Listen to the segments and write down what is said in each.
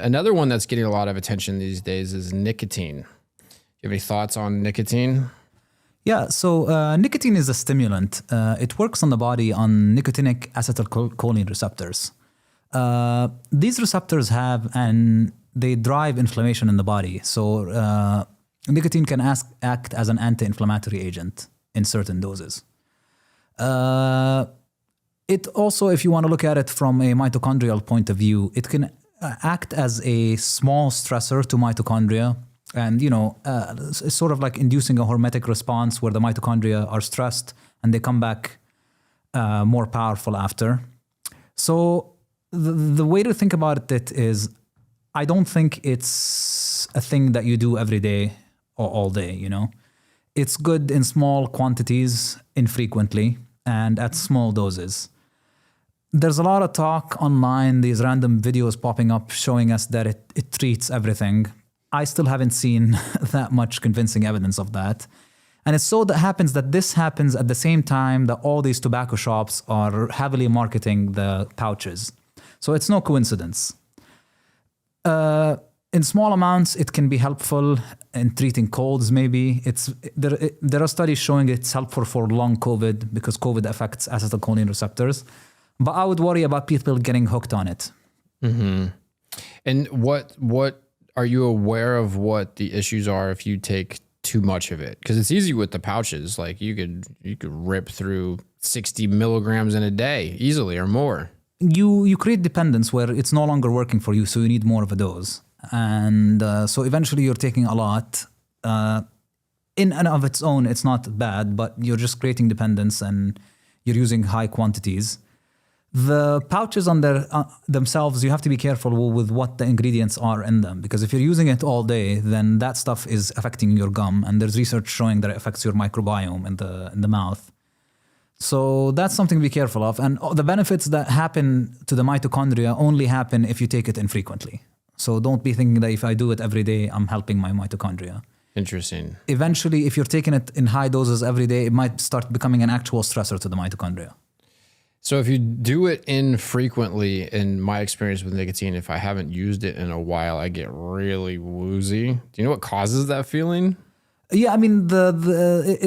Another one that's getting a lot of attention these days is nicotine. Do you have any thoughts on nicotine? Yeah, so nicotine is a stimulant. It works on the body on nicotinic acetylcholine receptors. These receptors they drive inflammation in the body. So nicotine can act as an anti-inflammatory agent in certain doses. It also, if you want to look at it from a mitochondrial point of view, it can act as a small stressor to mitochondria. And, it's sort of like inducing a hormetic response where the mitochondria are stressed and they come back more powerful after. So the way to think about it is, I don't think it's a thing that you do every day or all day, It's good in small quantities, infrequently, and at small doses. There's a lot of talk online, these random videos popping up showing us that it treats everything. I still haven't seen that much convincing evidence of that. And it's so that this happens at the same time that all these tobacco shops are heavily marketing the pouches. So it's no coincidence. In small amounts, it can be helpful in treating colds, maybe. There are studies showing it's helpful for long COVID because COVID affects acetylcholine receptors. But I would worry about people getting hooked on it. Mm-hmm. And what are you aware of what the issues are if you take too much of it? Because it's easy with the pouches. Like you could rip through 60 milligrams in a day easily or more. You create dependence where it's no longer working for you, so you need more of a dose. And so eventually you're taking a lot. In and of its own, it's not bad, but you're just creating dependence and you're using high quantities. The pouches on themselves, you have to be careful with what the ingredients are in them, because if you're using it all day, then that stuff is affecting your gum, and there's research showing that it affects your microbiome in the mouth. So that's something to be careful of. And the benefits that happen to the mitochondria only happen if you take it infrequently. So don't be thinking that if I do it every day, I'm helping my mitochondria. Interesting. Eventually, if you're taking it in high doses every day, it might start becoming an actual stressor to the mitochondria. So if you do it infrequently, in my experience with nicotine, if I haven't used it in a while, I get really woozy. Do you know what causes that feeling? Yeah, I mean, the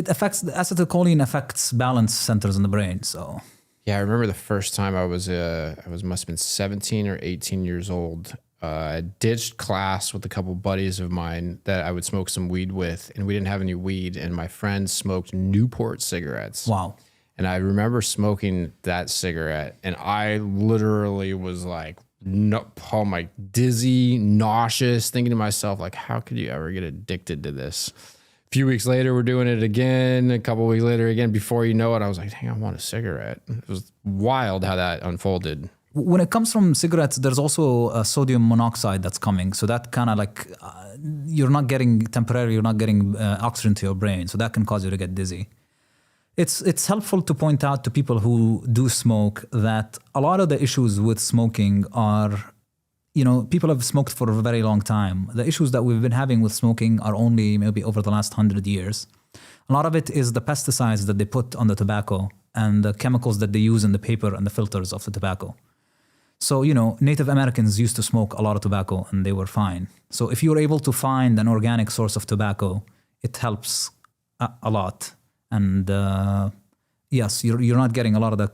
acetylcholine affects balance centers in the brain. So yeah, I remember the first time I must have been 17 or 18 years old. I ditched class with a couple buddies of mine that I would smoke some weed with, and we didn't have any weed, and my friends smoked Newport cigarettes. Wow. And I remember smoking that cigarette, and I literally was like, dizzy, nauseous, thinking to myself, like, how could you ever get addicted to this? A few weeks later, we're doing it again. A couple weeks later again. Before you know it, I was like, dang, I want a cigarette. It was wild how that unfolded. When it comes from cigarettes, there's also sodium monoxide that's coming. So that kind of like, you're not getting oxygen to your brain. So that can cause you to get dizzy. It's helpful to point out to people who do smoke that a lot of the issues with smoking are, people have smoked for a very long time. The issues that we've been having with smoking are only maybe over the last 100 years. A lot of it is the pesticides that they put on the tobacco and the chemicals that they use in the paper and the filters of the tobacco. So, Native Americans used to smoke a lot of tobacco and they were fine. So if you're able to find an organic source of tobacco, it helps a lot. And yes, you're not getting a lot of the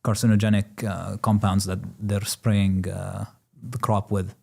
carcinogenic compounds that they're spraying the crop with.